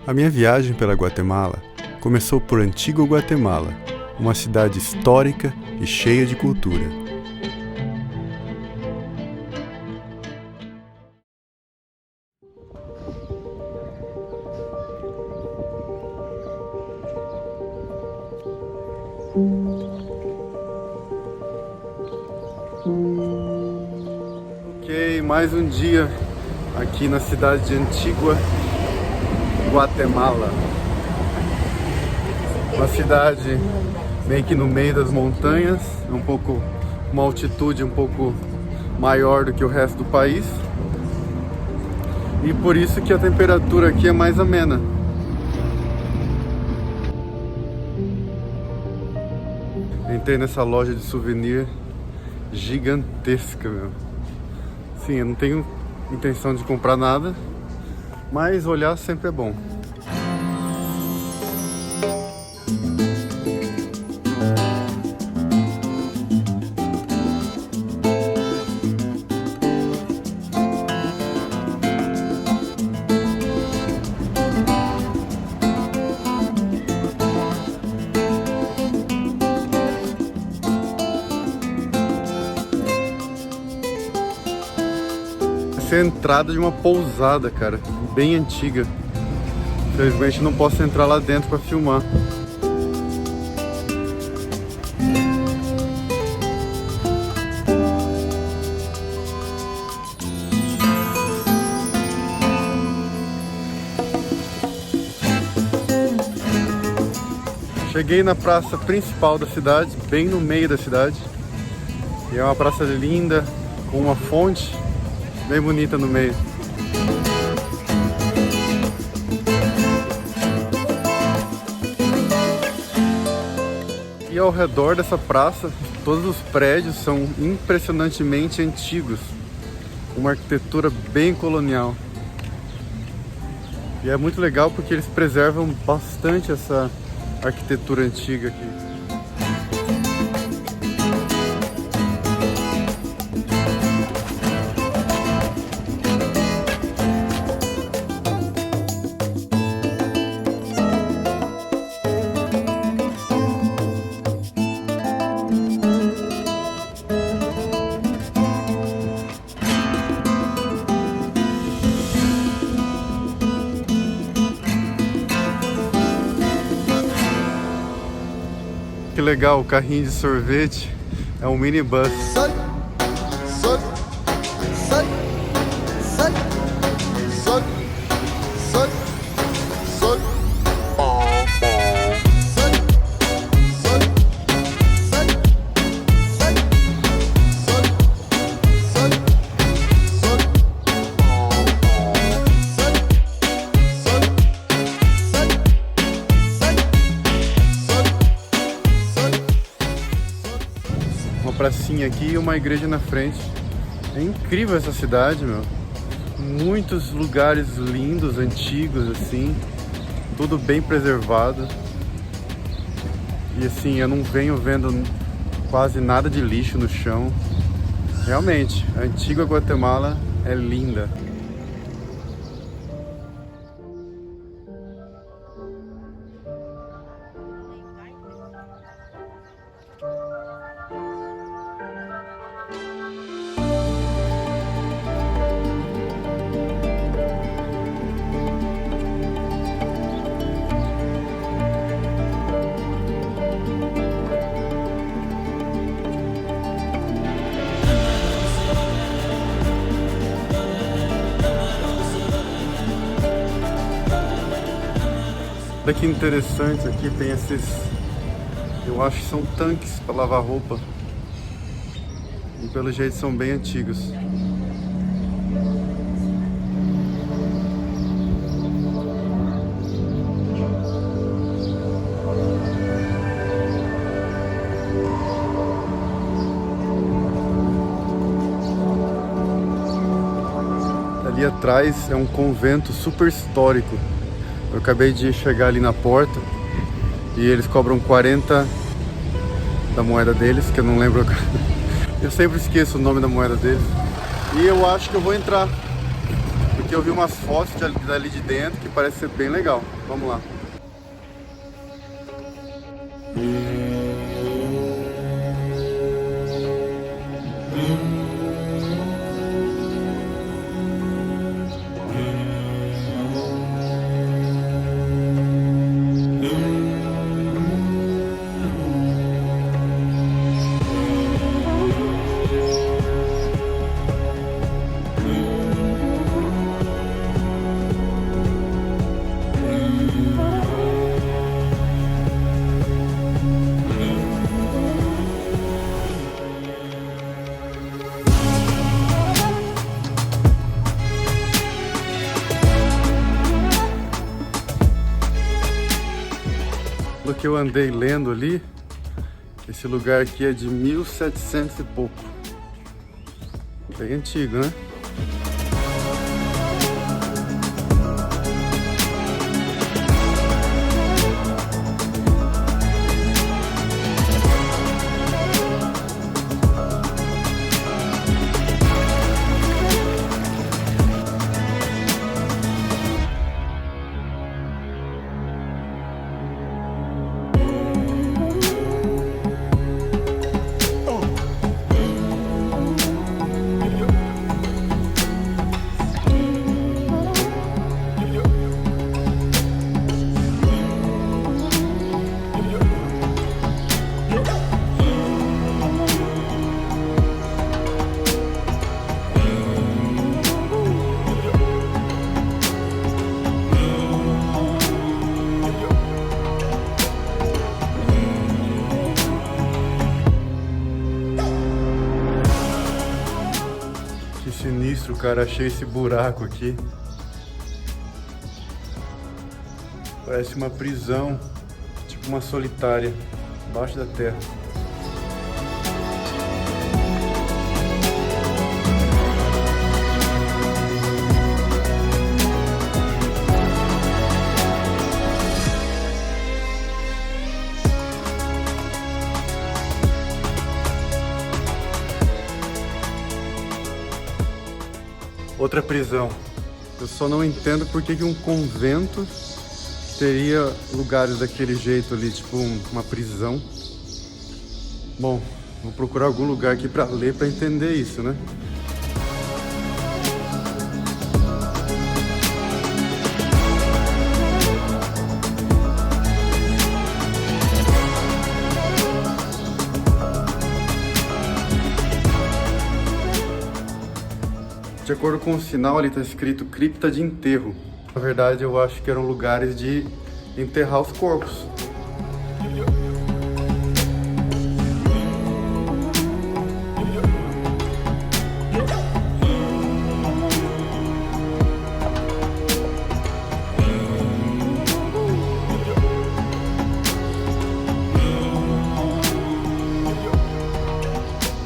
A minha viagem pela Guatemala começou por Antigua Guatemala, uma cidade histórica e cheia de cultura. Ok, mais um dia aqui na cidade de Antigua Guatemala. Uma cidade meio que no meio das montanhas, uma altitude um pouco maior do que o resto do país. E por isso que a temperatura aqui é mais amena. Entrei nessa loja de souvenir gigantesca, meu. Sim, eu não tenho intenção de comprar nada, mas olhar sempre é bom. Essa é a entrada de uma pousada, cara, bem antiga. Infelizmente não posso entrar lá dentro para filmar. Cheguei na praça principal da cidade, bem no meio da cidade. E é uma praça linda, com uma fonte bem bonita no meio. E ao redor dessa praça, todos os prédios são impressionantemente antigos, uma arquitetura bem colonial. E é muito legal porque eles preservam bastante essa arquitetura antiga aqui. Que legal, o carrinho de sorvete é um minibus. Pracinha aqui e uma igreja na frente. É incrível essa cidade, meu. Muitos lugares lindos, antigos, assim. Tudo bem preservado. E assim, eu não venho vendo quase nada de lixo no chão. Realmente, a Antigua Guatemala é linda. Olha que interessante, aqui tem esses, eu acho que são tanques para lavar roupa. E pelo jeito são bem antigos. Ali atrás é um convento super histórico. Eu acabei de chegar ali na porta e eles cobram 40 da moeda deles, que eu não lembro. Eu sempre esqueço o nome da moeda deles. E eu acho que eu vou entrar, porque eu vi umas fotos dali de dentro que parece ser bem legal. Vamos lá. Do que eu andei lendo ali, esse lugar aqui é de 1700 e pouco. Bem antigo, né? Sinistro, cara, achei esse buraco aqui. Parece uma prisão, tipo uma solitária, embaixo da terra. Outra prisão. Eu só não entendo por que um convento teria lugares daquele jeito ali, tipo uma prisão. Bom, vou procurar algum lugar aqui pra ler pra entender isso, né? De acordo com o sinal ali tá escrito cripta de enterro. Na verdade eu acho que eram lugares de enterrar os corpos.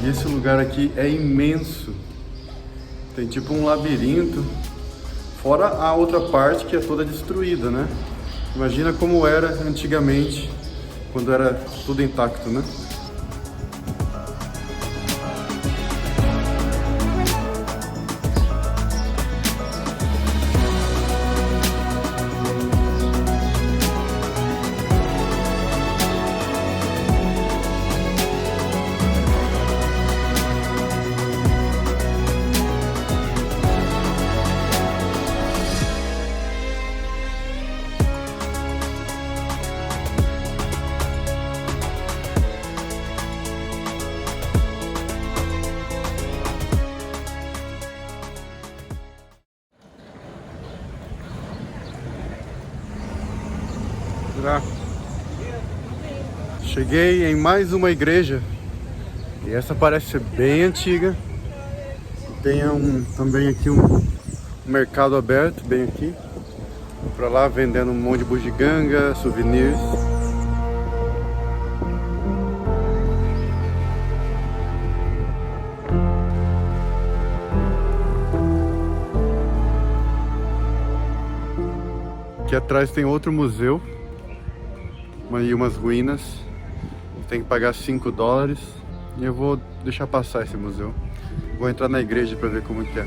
E esse lugar aqui é imenso. Tem tipo um labirinto, fora a outra parte que é toda destruída, né? Imagina como era antigamente, quando era tudo intacto, né? Cheguei em mais uma igreja e essa parece ser bem antiga. Tem também aqui um mercado aberto bem aqui, para lá vendendo um monte de bugiganga, souvenirs. Aqui atrás tem outro museu e umas ruínas. Tem que pagar $5 e eu vou deixar passar esse museu. Vou entrar na igreja para ver como que é.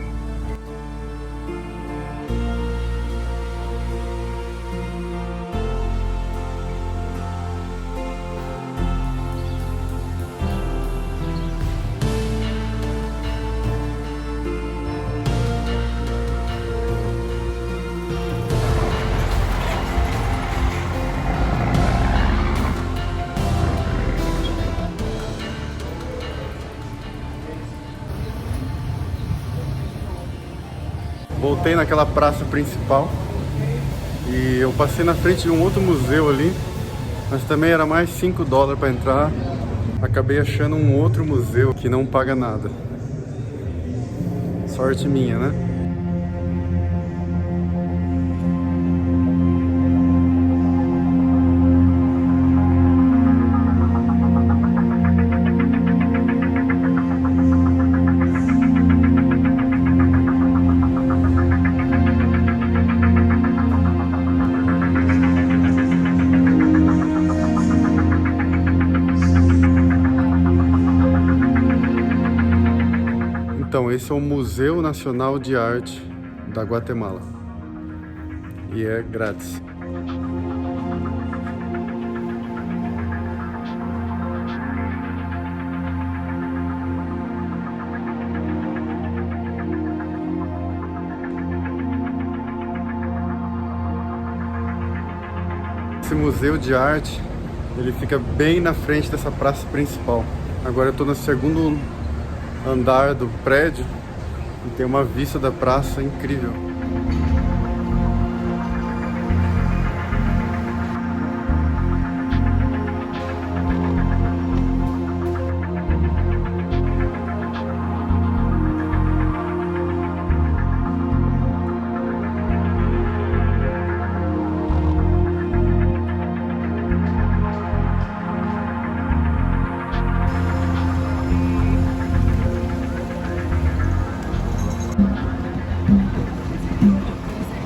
Voltei naquela praça principal e eu passei na frente de um outro museu ali, mas também era mais $5 para entrar. Acabei achando um outro museu que não paga nada. Sorte minha, né? Então, esse é o Museu Nacional de Arte da Guatemala e é grátis. Esse museu de arte, ele fica bem na frente dessa praça principal. Agora eu estou no segundo andar do prédio e tem uma vista da praça incrível.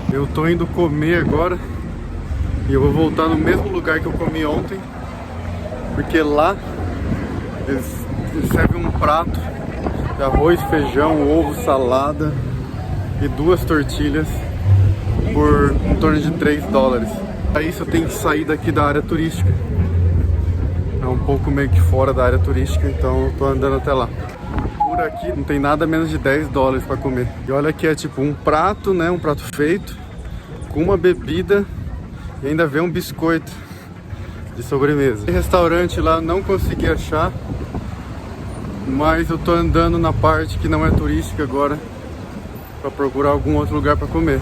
Eu tô indo comer agora e eu vou voltar no mesmo lugar que eu comi ontem, porque lá eles servem um prato de arroz, feijão, ovo, salada e 2 tortilhas por em torno de $3. Para isso eu tenho que sair daqui da área turística. É um pouco meio que fora da área turística, então eu tô andando até lá. Por aqui não tem nada menos de $10 para comer. E olha que é tipo um prato, né? Um prato feito com uma bebida e ainda vem um biscoito de sobremesa. Esse restaurante lá não consegui achar, mas eu tô andando na parte que não é turística agora para procurar algum outro lugar para comer.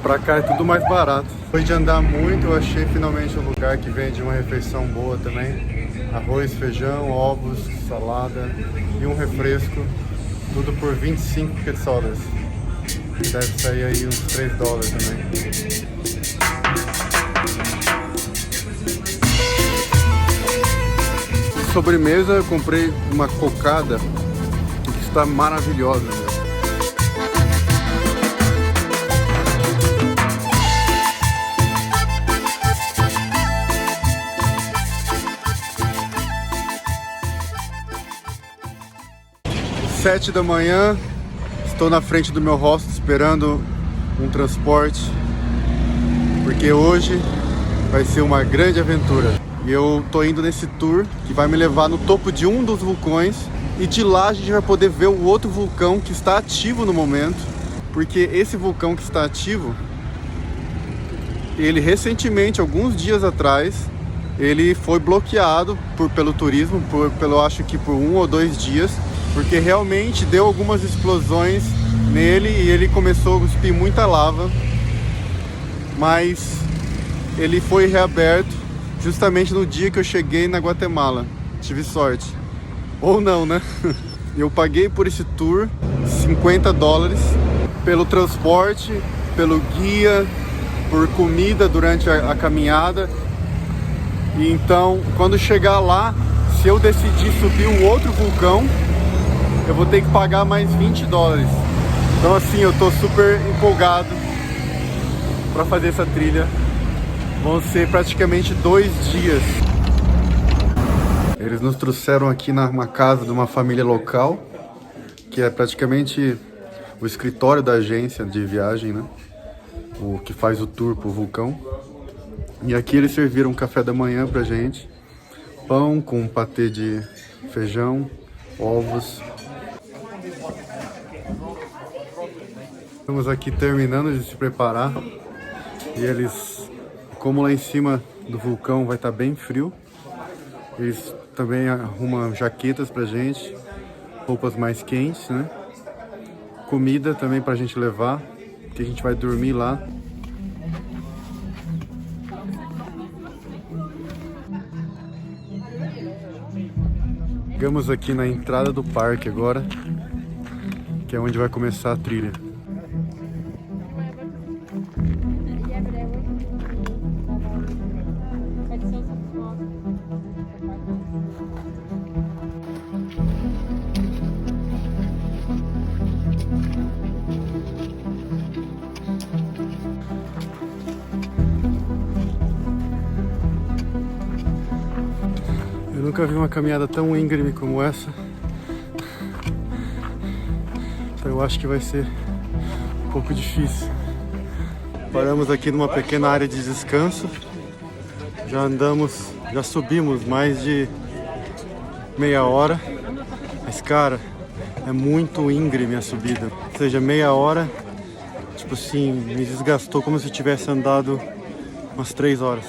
Pra cá é tudo mais barato. Depois de andar muito, eu achei finalmente um lugar que vende uma refeição boa também. Arroz, feijão, ovos, salada e um refresco. Tudo por 25 quetzales. Deve sair aí uns $3 também. De sobremesa eu comprei uma cocada que está maravilhosa, meu. Sete da manhã, estou na frente do meu hostel esperando um transporte, porque hoje vai ser uma grande aventura. E eu tô indo nesse tour que vai me levar no topo de um dos vulcões e de lá a gente vai poder ver o outro vulcão que está ativo no momento, porque esse vulcão que está ativo, ele recentemente, alguns dias atrás, ele foi bloqueado pelo turismo, acho que por 1 ou 2 dias, porque realmente deu algumas explosões nele e ele começou a cuspir muita lava, mas ele foi reaberto justamente no dia que eu cheguei na Guatemala. Tive sorte. Ou não, né? Eu paguei por esse tour $50 pelo transporte, pelo guia, por comida durante a caminhada. E então, quando chegar lá, se eu decidir subir um outro vulcão, eu vou ter que pagar mais $20. Então assim, eu tô super empolgado para fazer essa trilha. Vão ser praticamente 2 dias. Eles nos trouxeram aqui numa casa de uma família local, que é praticamente o escritório da agência de viagem, né? O que faz o tour pro vulcão. E aqui eles serviram um café da manhã pra gente. Pão com patê de feijão, ovos. Estamos aqui terminando de se preparar. E eles, como lá em cima do vulcão vai estar bem frio, eles também arrumam jaquetas pra gente, roupas mais quentes, né? comida também pra gente levar, que a gente vai dormir lá. Chegamos aqui na entrada do parque agora, que é onde vai começar a trilha. Eu nunca vi uma caminhada tão íngreme como essa. Então eu acho que vai ser um pouco difícil. Paramos aqui numa pequena área de descanso. Já subimos mais de meia hora. Mas cara, é muito íngreme a subida. Ou seja, meia hora, tipo assim, me desgastou como se eu tivesse andado umas 3 horas.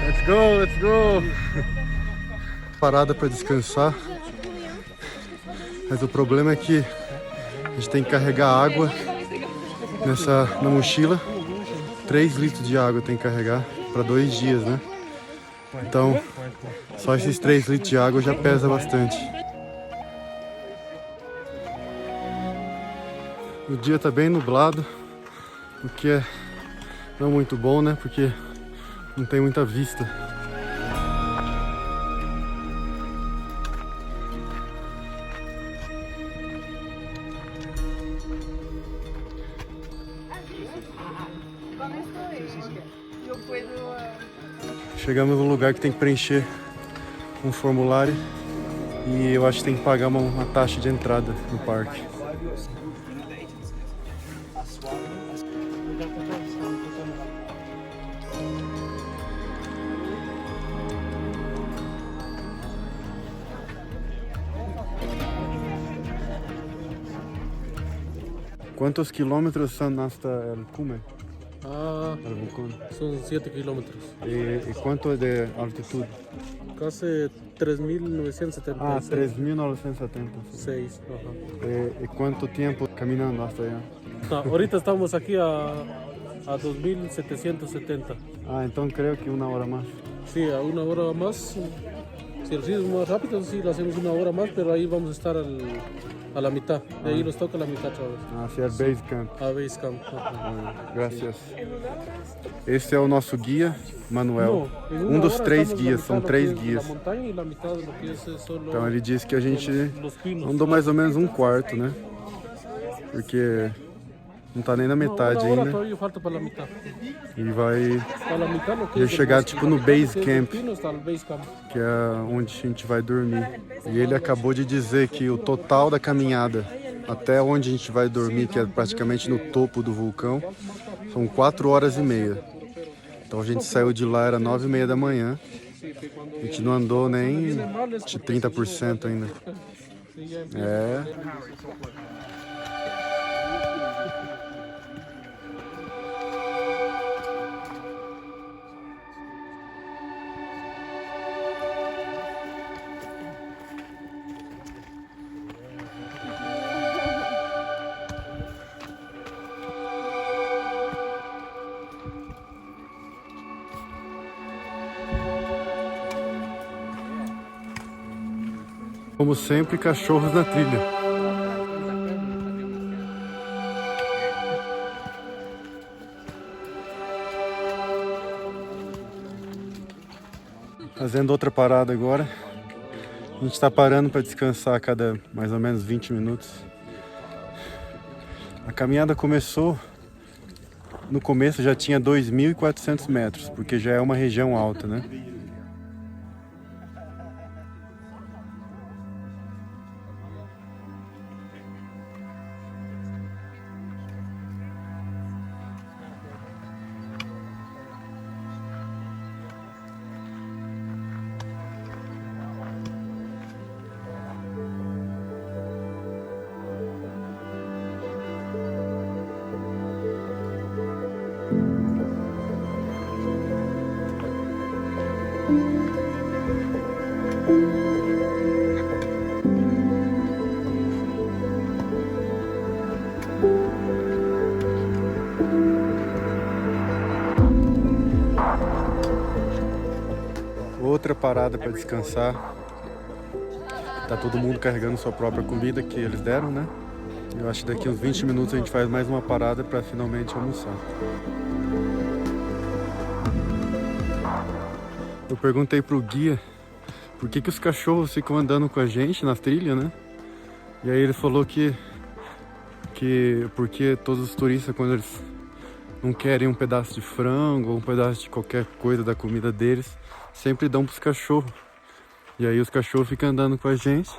Let's go, let's go! Parada para descansar. Mas o problema é que a gente tem que carregar água na mochila. 3 litros de água tem que carregar para 2 dias, né? Então, só esses 3 litros de água já pesa bastante. O dia tá bem nublado, o que é não muito bom, né? Porque não tem muita vista. Chegamos num lugar que tem que preencher um formulário e eu acho que tem que pagar uma taxa de entrada no parque. ¿Cuántos kilómetros son hasta el Cume? El volcán. Son 7 kilómetros. ¿Y cuánto es de altitud? Casi 3.976. Ah, 3.976. ¿Y cuánto tiempo caminando hasta allá? Ahorita estamos aquí a 2.770. Ah, entonces creo que 1 hora más. Sí, a 1 hora más. Si el ritmo es más rápido, sí, lo hacemos 1 hora más, pero ahí vamos a estar a la mitad. De ahí nos toca la mitad otra vez. Hacia el base camp. A base camp. Gracias. Esse é o nosso guia, Manuel. No, Dos 3 guias, são 3 guias. Solo... Então ele disse que a gente andou mais ou menos 1/4, né? Porque não tá nem na metade ainda. E vai chegar tipo no base camp, que é onde a gente vai dormir. E ele acabou de dizer que o total da caminhada até onde a gente vai dormir, que é praticamente no topo do vulcão, são 4 horas e meia. Então a gente saiu de lá, era 9h30 da manhã. A gente não andou nem de 30% ainda. É. Como sempre, cachorros na trilha. Fazendo outra parada agora. A gente está parando para descansar a cada mais ou menos 20 minutos. A caminhada começou... No começo já tinha 2.400 metros, porque já é uma região alta, né? Outra parada para descansar. Tá todo mundo carregando sua própria comida que eles deram, né? Eu acho que daqui uns 20 minutos a gente faz mais uma parada para finalmente almoçar. Eu perguntei pro guia por que os cachorros ficam andando com a gente na trilha, né? E aí ele falou que porque todos os turistas, quando eles não querem um pedaço de frango ou um pedaço de qualquer coisa da comida deles, sempre dão pros cachorros. E aí os cachorros ficam andando com a gente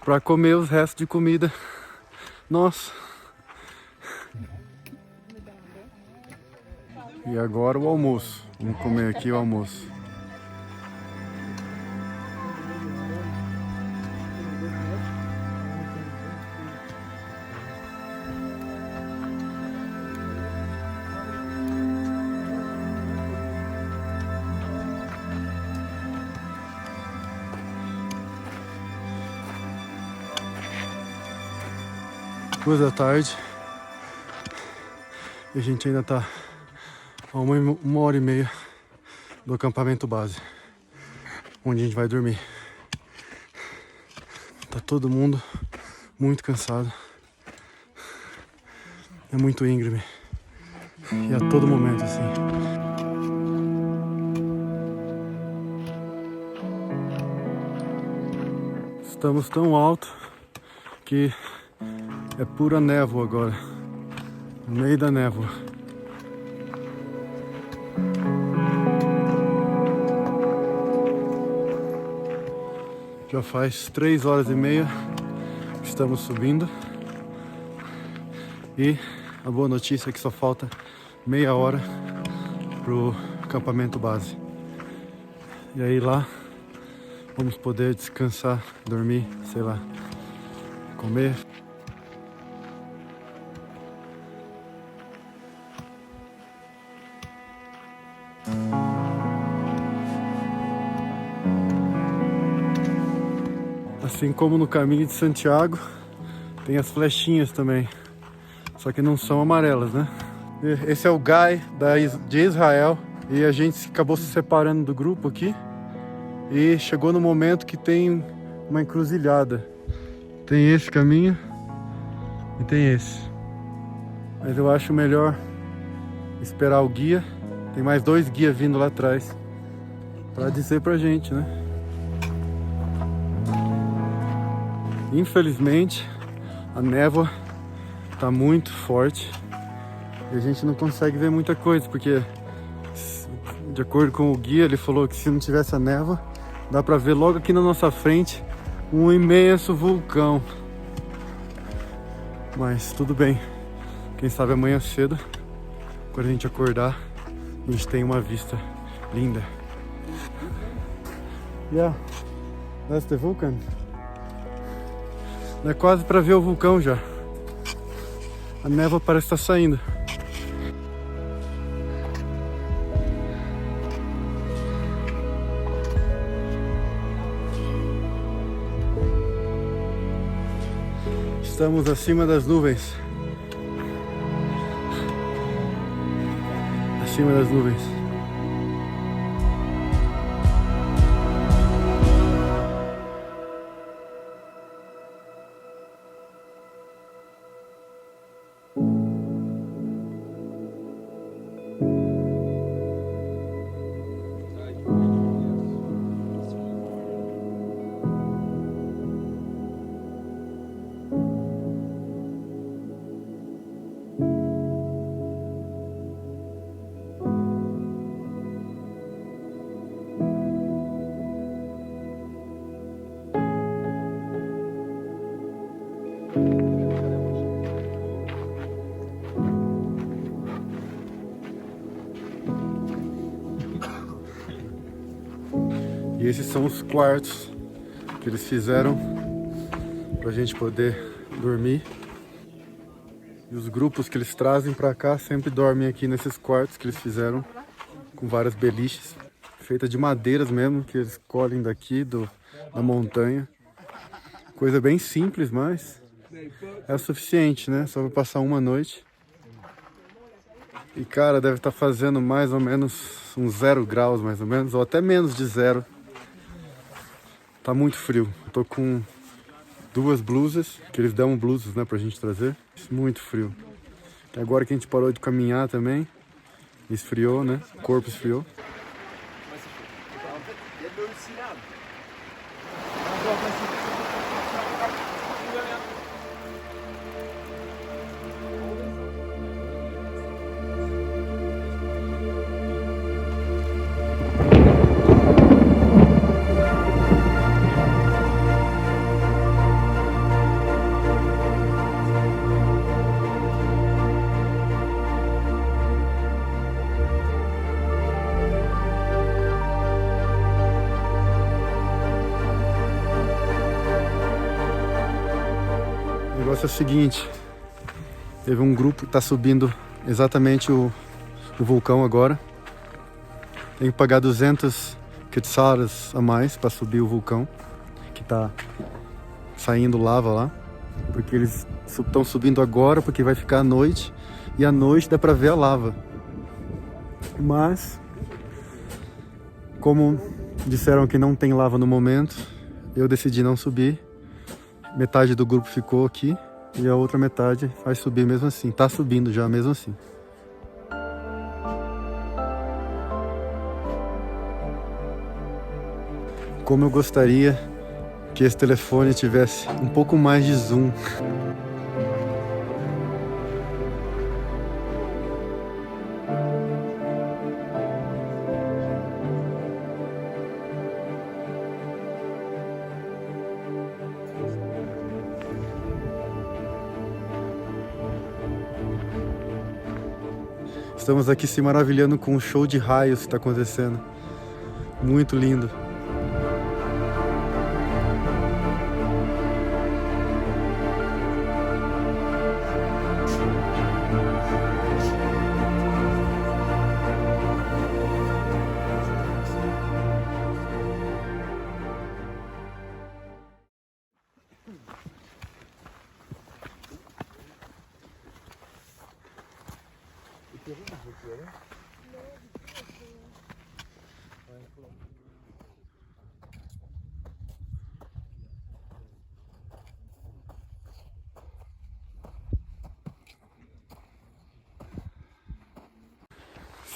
pra comer os restos de comida. Nossa! E agora o almoço. Vamos comer aqui o almoço. Duas da tarde e a gente ainda tá a uma hora e meia do acampamento base, onde a gente vai dormir. Tá todo mundo muito cansado, é muito íngreme e a todo momento assim. Estamos tão alto que é pura névoa agora, no meio da névoa. Já faz 3 horas e meia que estamos subindo. E a boa notícia é que só falta meia hora pro acampamento base. E aí lá vamos poder descansar, dormir, sei lá, comer. Assim como no caminho de Santiago, tem as flechinhas também, só que não são amarelas, né? Esse é o Guy de Israel e a gente acabou se separando do grupo aqui e chegou no momento que tem uma encruzilhada. Tem esse caminho e tem esse, mas eu acho melhor esperar o guia. Tem mais 2 guias vindo lá atrás para dizer pra gente, né? Infelizmente, a névoa tá muito forte e a gente não consegue ver muita coisa, porque de acordo com o guia, ele falou que se não tivesse a névoa, dá pra ver logo aqui na nossa frente um imenso vulcão. Mas tudo bem, quem sabe amanhã cedo, quando a gente acordar, a gente tem uma vista linda. Yeah, that's the vulcan. É quase para ver o vulcão já. A névoa parece estar saindo. Estamos acima das nuvens. Acima das nuvens. E esses são os quartos que eles fizeram pra gente poder dormir. E os grupos que eles trazem pra cá sempre dormem aqui nesses quartos que eles fizeram com várias beliches feita de madeiras mesmo, que eles colhem daqui da montanha. Coisa bem simples, mas é o suficiente, né? Só para passar uma noite. E cara, deve estar fazendo mais ou menos uns 0 graus, mais ou menos, ou até menos de 0. Tá muito frio. Eu tô com 2 blusas, que eles dão blusas, né, pra gente trazer. Muito frio. E agora que a gente parou de caminhar também, esfriou, né? O corpo esfriou. O negócio é o seguinte, teve um grupo que tá subindo exatamente o vulcão agora. Tem que pagar 200 quetzales a mais para subir o vulcão, que tá saindo lava lá. Porque eles estão subindo agora, porque vai ficar à noite, e à noite dá pra ver a lava. Mas, como disseram que não tem lava no momento, eu decidi não subir. Metade do grupo ficou aqui e a outra metade vai subir mesmo assim. Tá subindo já mesmo assim. Como eu gostaria que esse telefone tivesse um pouco mais de zoom. Estamos aqui se maravilhando com o show de raios que está acontecendo. Muito lindo.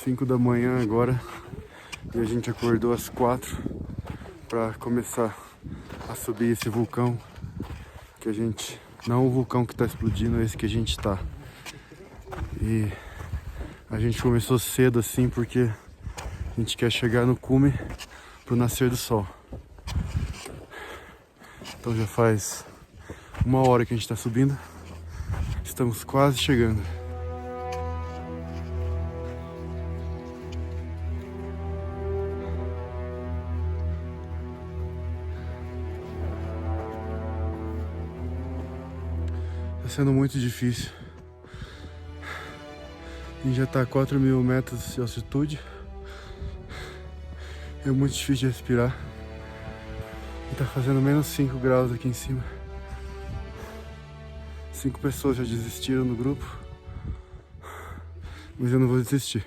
Cinco da manhã agora e a gente acordou às 4 para começar a subir esse vulcão que a gente, não o vulcão que está explodindo, é esse que a gente está. E a gente começou cedo assim porque a gente quer chegar no cume pro nascer do sol. Então já faz 1 hora que a gente está subindo, estamos quase chegando. Tá sendo muito difícil. A gente já tá a 4.000 metros de altitude. É muito difícil de respirar. E tá fazendo menos 5 graus aqui em cima. 5 pessoas já desistiram do grupo. Mas eu não vou desistir.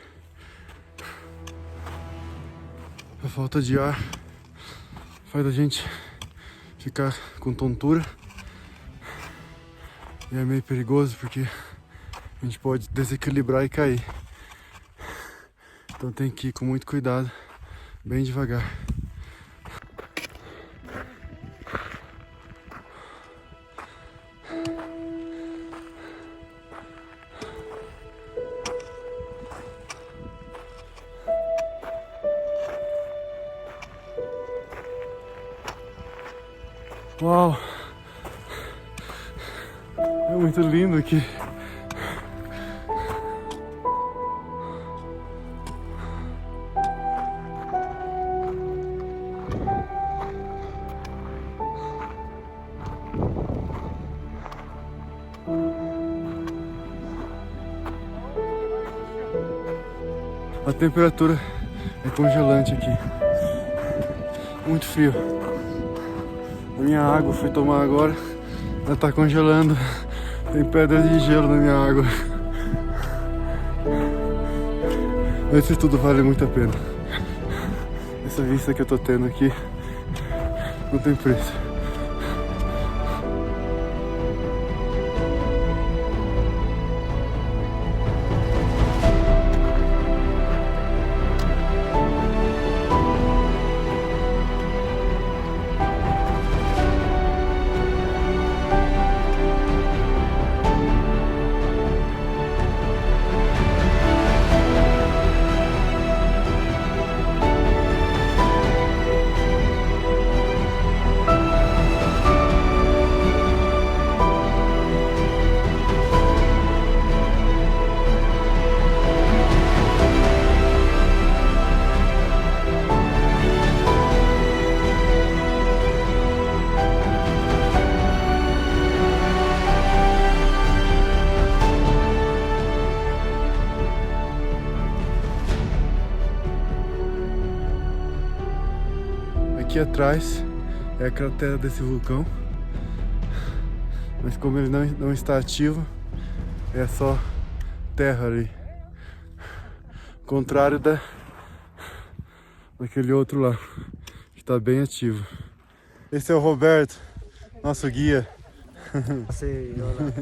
A falta de ar faz a gente ficar com tontura. E é meio perigoso porque a gente pode desequilibrar e cair. Então tem que ir com muito cuidado, bem devagar. Uau! É muito lindo aqui. A temperatura É congelante aqui. Muito frio. A minha água, fui tomar agora, ela tá congelando. Tem pedra de gelo na minha água. Mas isso tudo vale muito a pena. Essa vista que eu tô tendo aqui não tem preço. Aqui atrás é a cratera desse vulcão, mas como ele não está ativo, é só terra ali, contrário daquele outro lá, que está bem ativo. Esse é o Roberto, nosso guia. Sí, hola.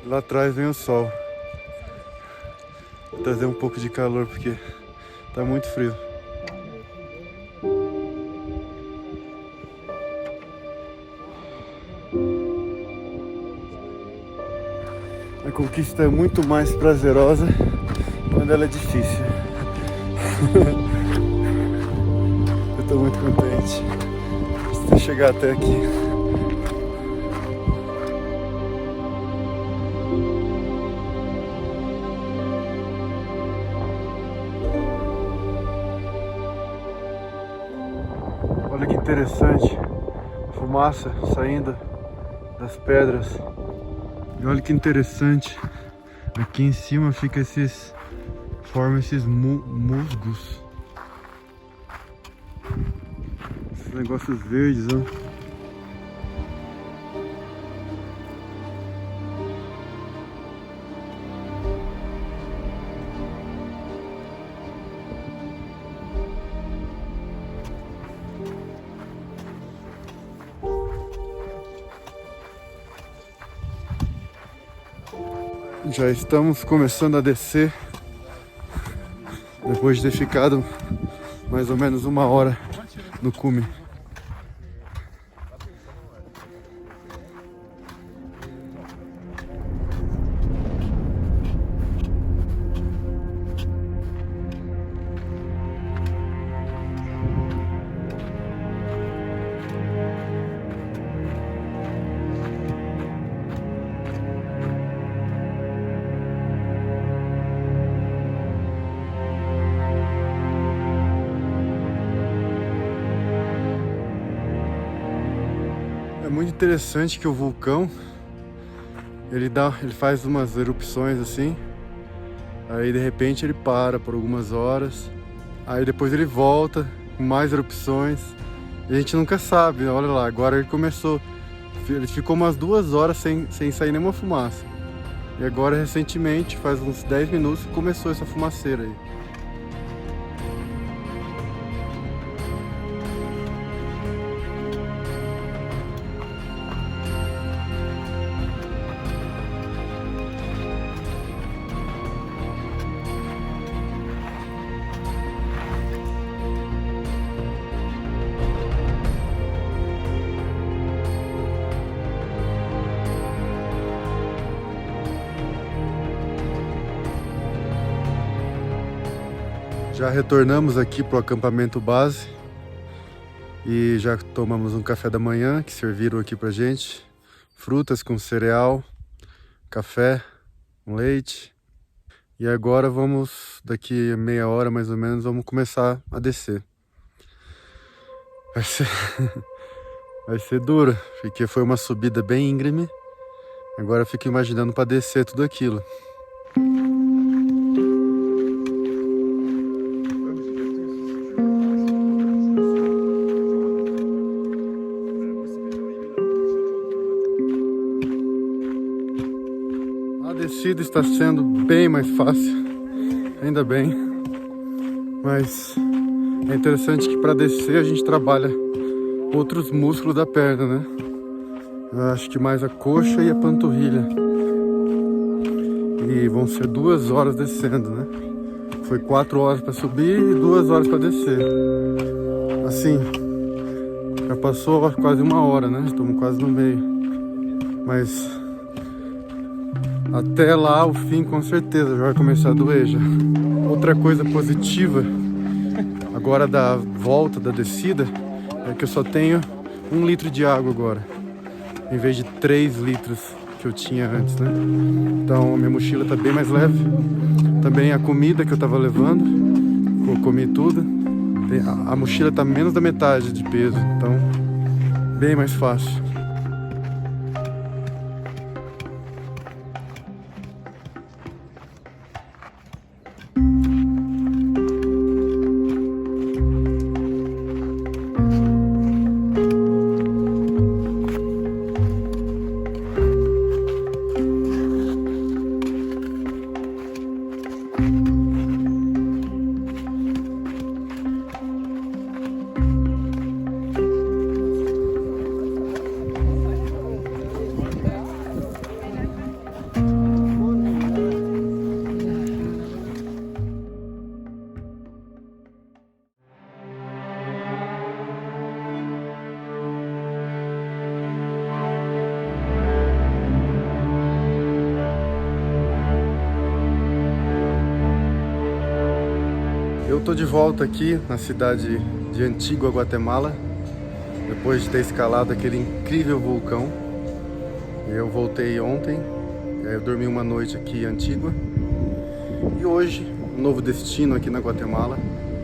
Lá atrás vem o sol. Vou trazer um pouco de calor porque tá muito frio. A conquista é muito mais prazerosa quando ela é difícil. Eu tô muito contente de ter chegado até aqui. Olha que interessante, fumaça saindo das pedras. E olha que interessante, aqui em cima formam esses musgos. Esses negócios verdes, ó. Já estamos começando a descer, depois de ter ficado mais ou menos 1 hora no cume. É muito interessante que o vulcão ele faz umas erupções assim, aí de repente ele para por algumas horas, aí depois ele volta com mais erupções e a gente nunca sabe, né? Olha lá, agora ele ficou umas 2 horas sem sair nenhuma fumaça. E agora recentemente, faz uns 10 minutos, começou essa fumaceira aí. Já retornamos aqui para o acampamento base e já tomamos um café da manhã que serviram aqui pra gente. Frutas com cereal, café, um leite. E agora daqui a meia hora mais ou menos, vamos começar a descer. Vai ser duro, porque foi uma subida bem íngreme. Agora eu fico imaginando para descer tudo aquilo. A descida está sendo bem mais fácil, ainda bem, mas é interessante que para descer a gente trabalha outros músculos da perna, né? Eu acho que mais a coxa e a panturrilha. E vão ser 2 horas descendo, né? Foi 4 horas para subir e 2 horas para descer. Assim, já passou quase 1 hora, né? Estamos quase no meio. Mas até lá, o fim, com certeza, já vai começar a doer já. Outra coisa positiva, agora da volta, da descida, é que eu só tenho 1 litro de água agora, em vez de 3 litros que eu tinha antes, né? Então, a minha mochila tá bem mais leve. Também a comida que eu tava levando, eu comi tudo. A mochila tá menos da metade de peso, então, bem mais fácil. Eu tô de volta aqui na cidade de Antigua, Guatemala, depois de ter escalado aquele incrível vulcão. Eu voltei ontem, eu dormi uma noite aqui em Antigua. E hoje, um novo destino aqui na Guatemala.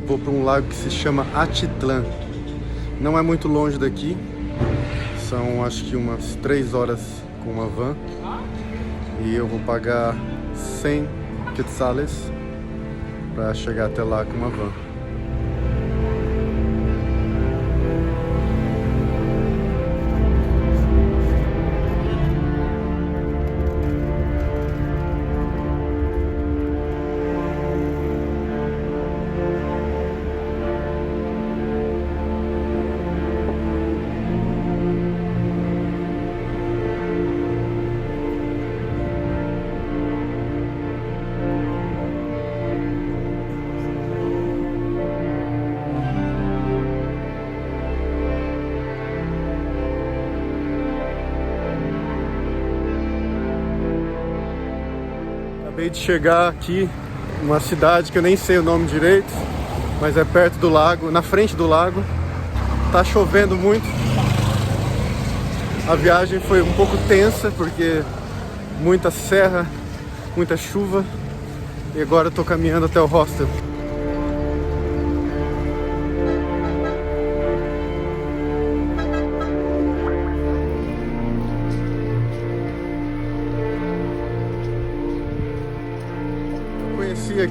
Vou para um lago que se chama Atitlán. Não é muito longe daqui, são acho que umas 3 horas com uma van. E eu vou pagar 100 quetzales para chegar até lá com uma van. Acabei de chegar aqui numa cidade que eu nem sei o nome direito, mas é perto do lago, na frente do lago. Tá chovendo muito. A viagem foi um pouco tensa porque muita serra, muita chuva. E agora eu tô caminhando até o hostel.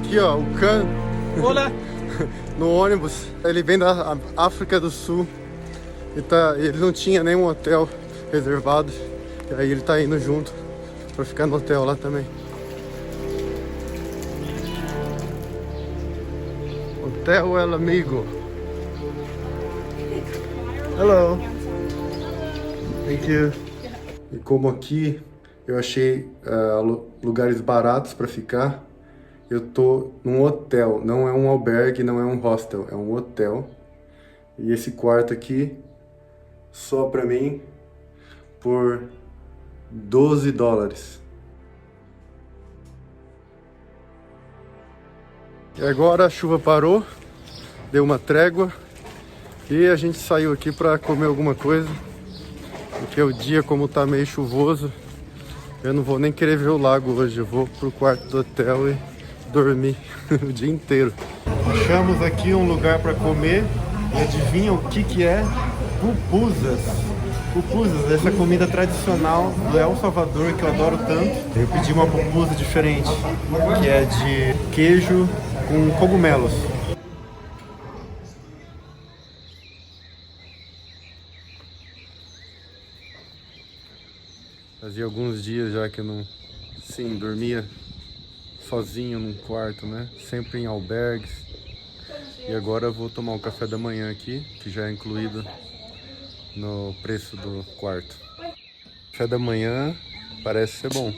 aqui, ó, o Khan, Olá! no ônibus. Ele vem da África do Sul e ele não tinha nenhum hotel reservado. E aí ele tá indo junto pra ficar no hotel lá também. Hotel El Amigo. Hello. Thank you. E como aqui eu achei lugares baratos para ficar, eu tô num hotel. Não é um albergue, não é um hostel, é um hotel. E esse quarto aqui, só para mim, por $12. E agora a chuva parou, deu uma trégua e a gente saiu aqui para comer alguma coisa, porque o dia, como tá meio chuvoso, eu não vou nem querer ver o lago hoje. Eu vou pro quarto do hotel e dormir o dia inteiro. Achamos aqui um lugar para comer e adivinha o que é? Pupusas. Pupusas, essa comida tradicional do El Salvador que eu adoro tanto. Eu pedi uma pupusa diferente, que é de queijo com cogumelos. Fazia alguns dias já que eu não, sim, dormia sozinho num quarto, né? Sempre em albergues. E agora eu vou tomar um café da manhã aqui, que já é incluído no preço do quarto. Café da manhã parece ser bom.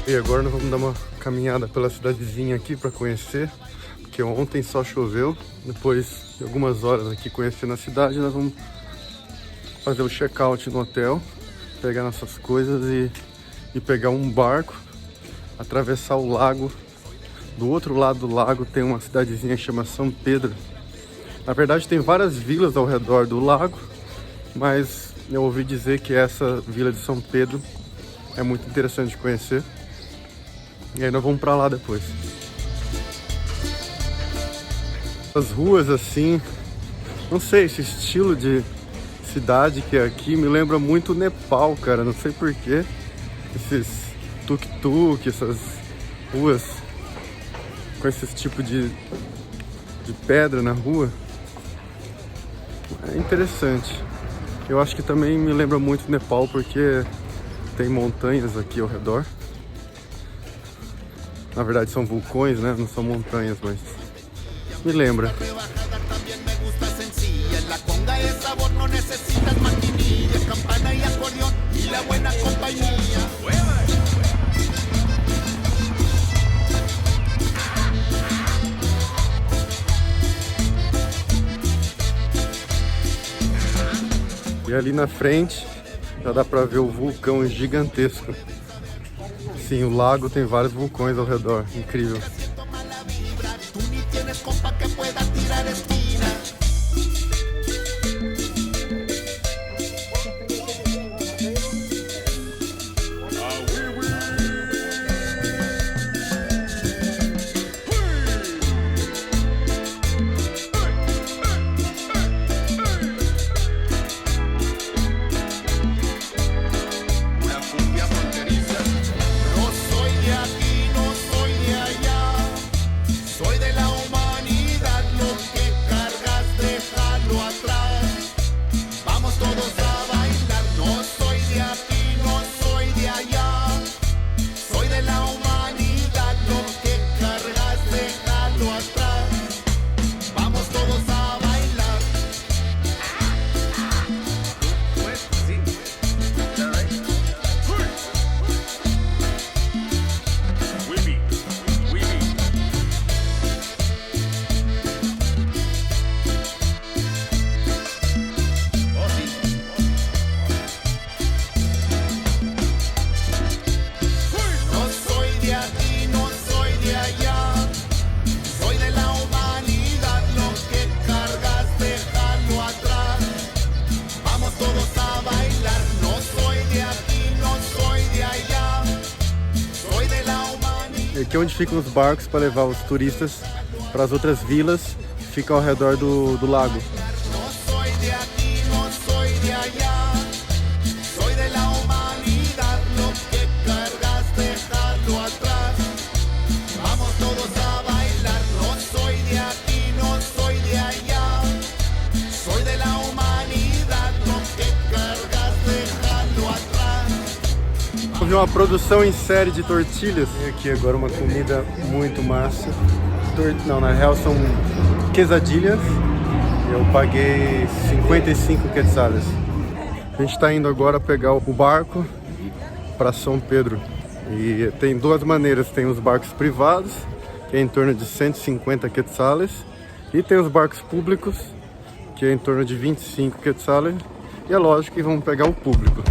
E agora nós vamos dar uma caminhada pela cidadezinha aqui para conhecer, porque ontem só choveu. Depois de algumas horas aqui conhecendo a cidade, nós vamos fazer o check-out no hotel, pegar nossas coisas e pegar um barco, atravessar o lago. Do outro lado do lago tem uma cidadezinha que chama São Pedro. Na verdade tem várias vilas ao redor do lago, mas eu ouvi dizer que essa vila de São Pedro é muito interessante de conhecer. E aí nós vamos pra lá depois. As ruas assim, não sei, esse estilo de cidade que é aqui me lembra muito o Nepal, cara. Não sei porquê. Esses tuk-tuk, essas ruas com esse tipo de pedra na rua. É interessante. Eu acho que também me lembra muito o Nepal porque tem montanhas aqui ao redor. Na verdade são vulcões, né? Não são montanhas, mas me lembra. E ali na frente já dá pra ver o vulcão gigantesco. Sim, o lago tem vários vulcões ao redor, incrível. Aqui é onde ficam os barcos para levar os turistas para as outras vilas que ficam ao redor do lago. uma produção em série de tortilhas. E aqui agora uma comida muito massa. Não, na real são quesadilhas. Eu paguei 55 quetzales. A gente está indo agora pegar o barco para São Pedro. E tem duas maneiras. Tem os barcos privados, que é em torno de 150 quetzales. E tem os barcos públicos, que é em torno de 25 quetzales. E é lógico que vamos pegar o público.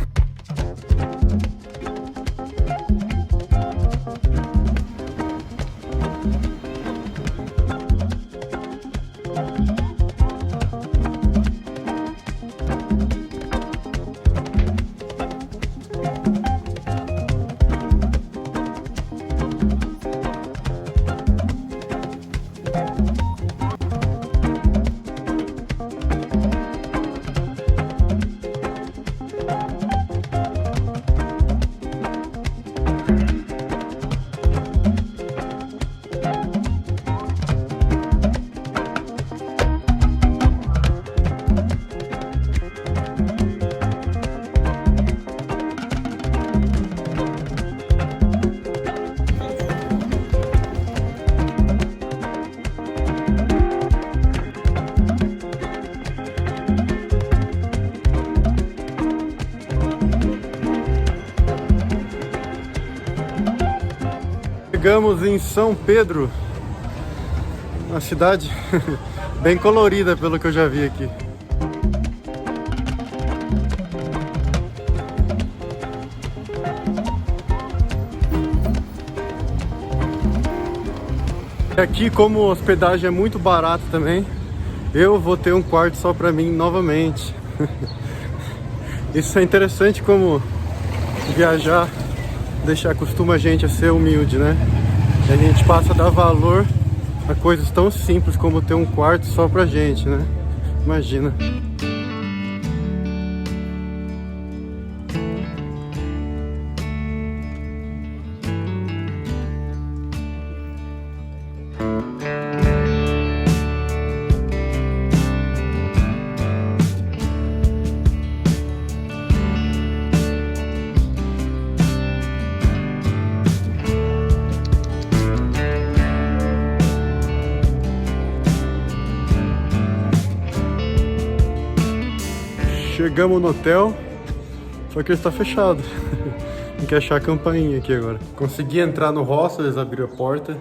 Chegamos em São Pedro, uma cidade bem colorida pelo que eu já vi aqui. Aqui, como hospedagem é muito barata também, eu vou ter um quarto só pra mim novamente. Isso é interessante, como viajar acostuma a gente a ser humilde, né? E a gente passa a dar valor a coisas tão simples como ter um quarto só pra gente, né? Imagina. Chegamos no hotel, só que ele está fechado. Tem que achar a campainha aqui agora. Consegui entrar no hostel, eles abriram a porta.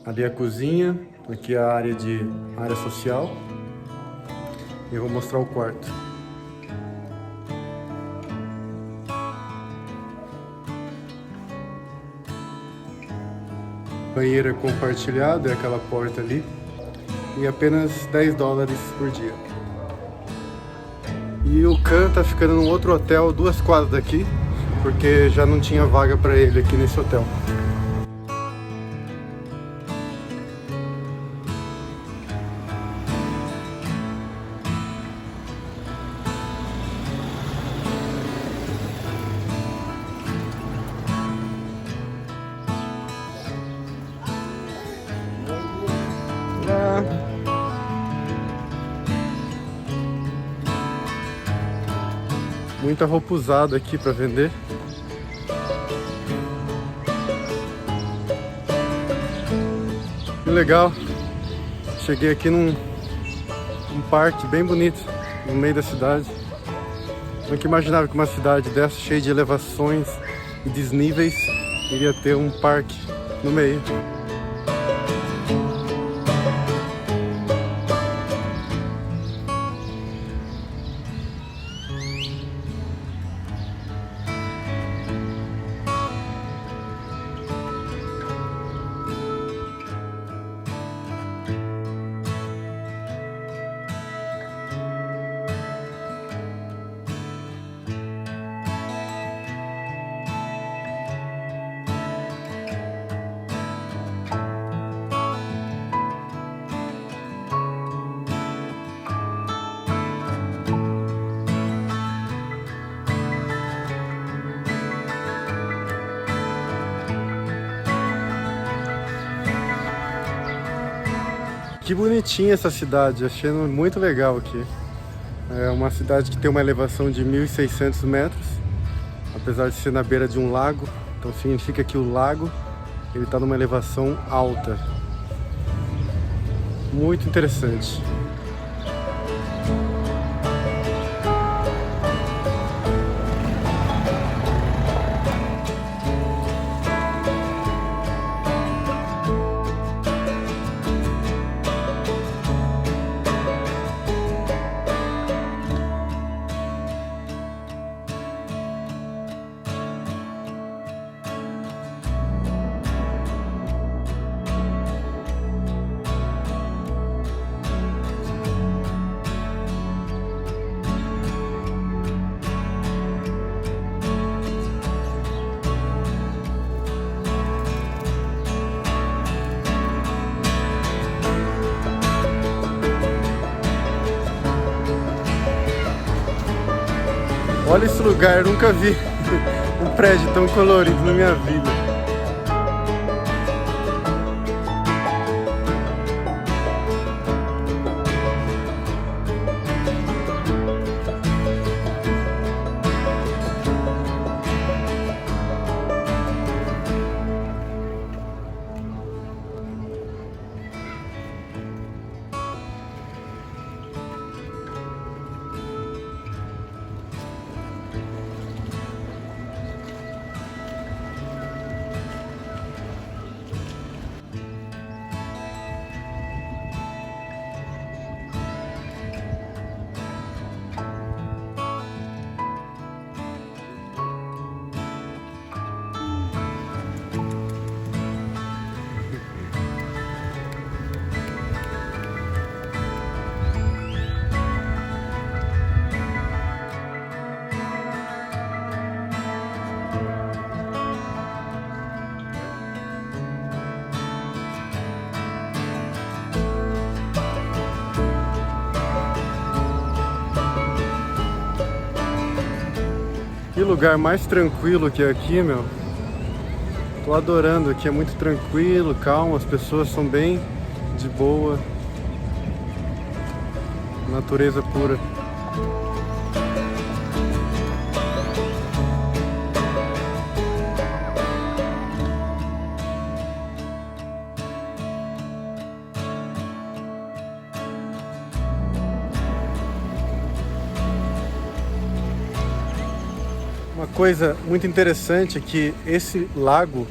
Ali é a cozinha, aqui é a área social. E eu vou mostrar o quarto. Banheiro compartilhado, é aquela porta ali. E apenas $10 por dia. E o Khan tá ficando num outro hotel 2 quadras daqui, porque já não tinha vaga pra ele aqui nesse hotel. Muita roupa usada aqui para vender. Que legal. Cheguei aqui num parque bem bonito, no meio da cidade. Nunca imaginava que uma cidade dessa, cheia de elevações e desníveis, iria ter um parque no meio. Que bonitinha essa cidade, achei muito legal aqui. É uma cidade que tem uma elevação de 1.600 metros. apesar de ser na beira de um lago, então significa que o lago ele está numa elevação alta. Muito interessante. Olha esse lugar, eu nunca vi um prédio tão colorido na minha vida. Que lugar mais tranquilo que é aqui, meu. Tô adorando aqui, é muito tranquilo, calmo, as pessoas são bem de boa. Natureza pura. Uma coisa muito interessante é que esse lago,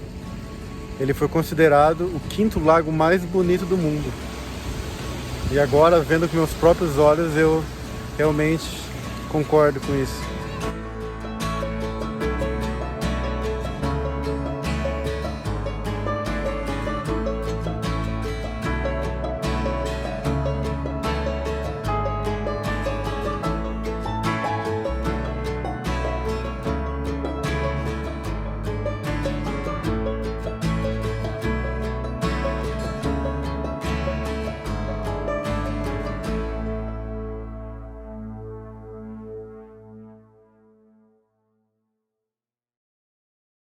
ele foi considerado o 5º lago mais bonito do mundo. E agora, vendo com meus próprios olhos, eu realmente concordo com isso.